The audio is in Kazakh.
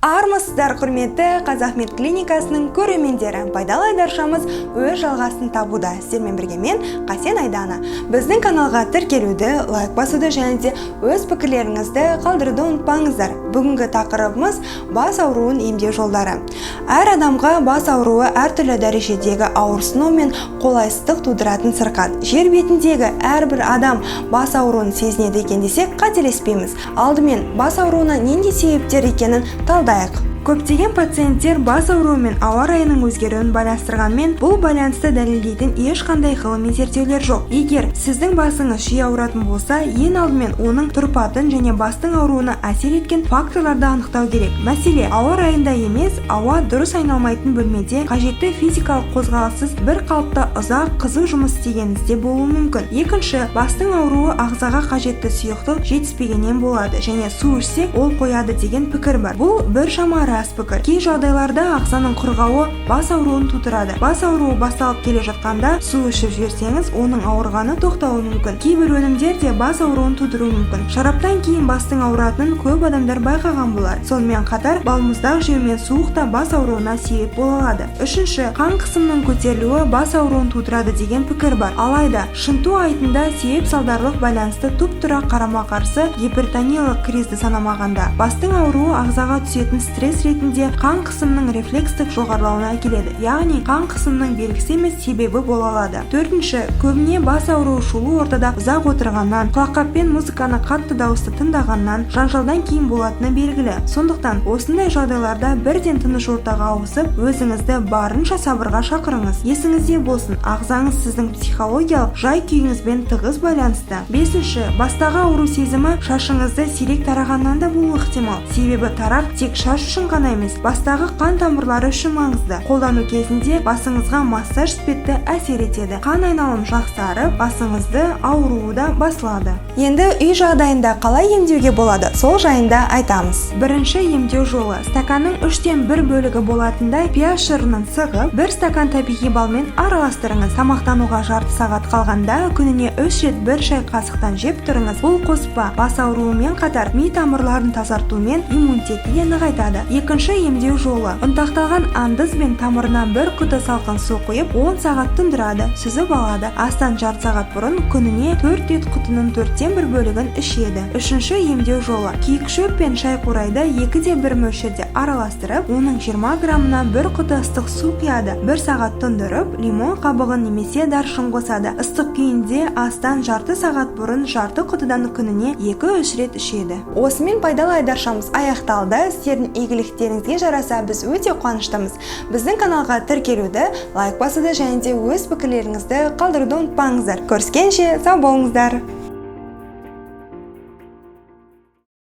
Армысыздар, құрметті Қазақмет клиникасының көрермендері. Пайдалы айдаршамыз өз жалғасын табуда. Сіздермен бірге мен Қасен Айдана. Біздің каналға тіркелуді, лайк басуды және де өз пікірлеріңізді қалдыруды ұмытпаңыздар. Бүгінгі тақырыбымыз бас ауруын емдеу жолдары. Әр адамға бас ауруы әртүрлі дәрежедегі ауырсыну мен қолайсыздық тудыратын сырқат. Жер бетіндегі әрбір адам бас ауруын сезінеді екен десек қателеспейміз. Алдымен бас ауруына нендей себептер екенін талдайық. Көптеген пациенттер бас ауруымен ауа райының өзгеруін байланыстырғанмен, бұл байланысты дәлелдейтін ешқандай ғылыми зерттеулер жоқ. Егер сіздің басыңыз жиі ауыратын болса, ең алдымен оның тұрпатын және бастың ауруына әсер еткен факторларды анықтау керек. Мәселе ауа райында емес, ауа дұрыс айналмайтын бөлмеде қажетті физикалық қозғалыссыз бір қалыпта ұзақ қызу жұмыс істегеніңізде болуы мүмкін. Екінші, бастың ауруы ағзаға қажетті сұйықтық жетіспегеннен болады және су ішсек ол қояды деген пікір бар. Бұл біршама рас пікір. Кей жағдайларда ағзаның құрғауы бас ауруын тудырады. Бас ауруы басталып келе жатқанда су ішіп жіберсеңіз, оның ауырғаны тоқтауы мүмкін. Кейбір өнімдер де бас ауруын тудыруы мүмкін. Шараптан кейін бастың ауыратынын көп адамдар байқаған болар. Сонымен қатар балмұздақ жеу мен суық та бас ауруына себеп бола алады. Үшінші, қан қысымының көтерілуі бас ауруын тудырады деген пікір бар. Алайда шынту айтында себеп-салдарлық байланысты тұп-тура қарама-қарсы гипертониялық кризді санамағанда, бастың ауруы ағзаға түсетін стресс ретінде қан қысымының рефлекстік жоғарылауына әкеледі. Яғни қан қысымының белгісі емес себебі бола алады. Төртінші, көбіне бас ауруы шулы ортада ұзақ отырғаннан, құлаққаппен музыканы қатты дауысты тыңдағаннан, жанжалдан кейін болатыны белгілі. Сондықтан осындай жағдайларда бірден тыныш ортаға ауысып, өзіңізді барынша сабырға шақырыңыз. Есіңізде болсын, ағзаңыз сіздің психологиялық жай-күйіңізбен тығыз байланысты. Бесінші, бастағы ауру сезімі шашыңызды сирек тарағаннан да болуы ықтимал. Себебі тарақ тек шаш үшін ғана емес, бастағы қан тамырлары үшін маңызды. Қолдану кезінде басыңызға массаж іспетті әсер етеді. Қан айналым жақсарып, басыңызды ауруы да басылады. Енді үй жағдайында қалай емдеуге болады? Сол жайында айтамыз. Бірінші емдеу жолы. Стаканның 3/1 бөлігі болатындай пияз шырынын сығып, 1 стакан табиғи балмен араластырыңыз. Тамақтануға жарты сағат қалғанда күніне 3 рет 1 шай қасықтан жеп тұрыңыз. Бұл қоспа бас ауруымен қатар ми тамырларын тазартумен иммунитетті де нығайтады. Екінші емдеу жолы. Ұнтақталған андыз бен тамырынан 1 құты салқын су құйып 10 сағат тұндырады, сүзіп алады. Астан жарты сағат бұрын күніне 4 рет құтының 4/1 бөлігін ішеді. Үшінші емдеу жолы. Киік шөп пен шай қурайды 2/1 мөлшерде араластырып, оның 20 граммына 1 құты ыстық су құяды. 1 сағат тұндырып, лимон қабығын немесе даршын қосады. Ыстық күйінде астан жарты сағат бұрын жарты құтыдан күніне 2-3 рет ішеді. Осымен пайдалы айдаршамыз аяқталды. Сіздердің игіліктеріңізге жараса біз өте қуаныштымыз. Біздің каналға тіркелуді, лайк басуды және де өз пікірлеріңізді қалдыруды ұмытпаңыздар. Көріскенше сау болыңыздар.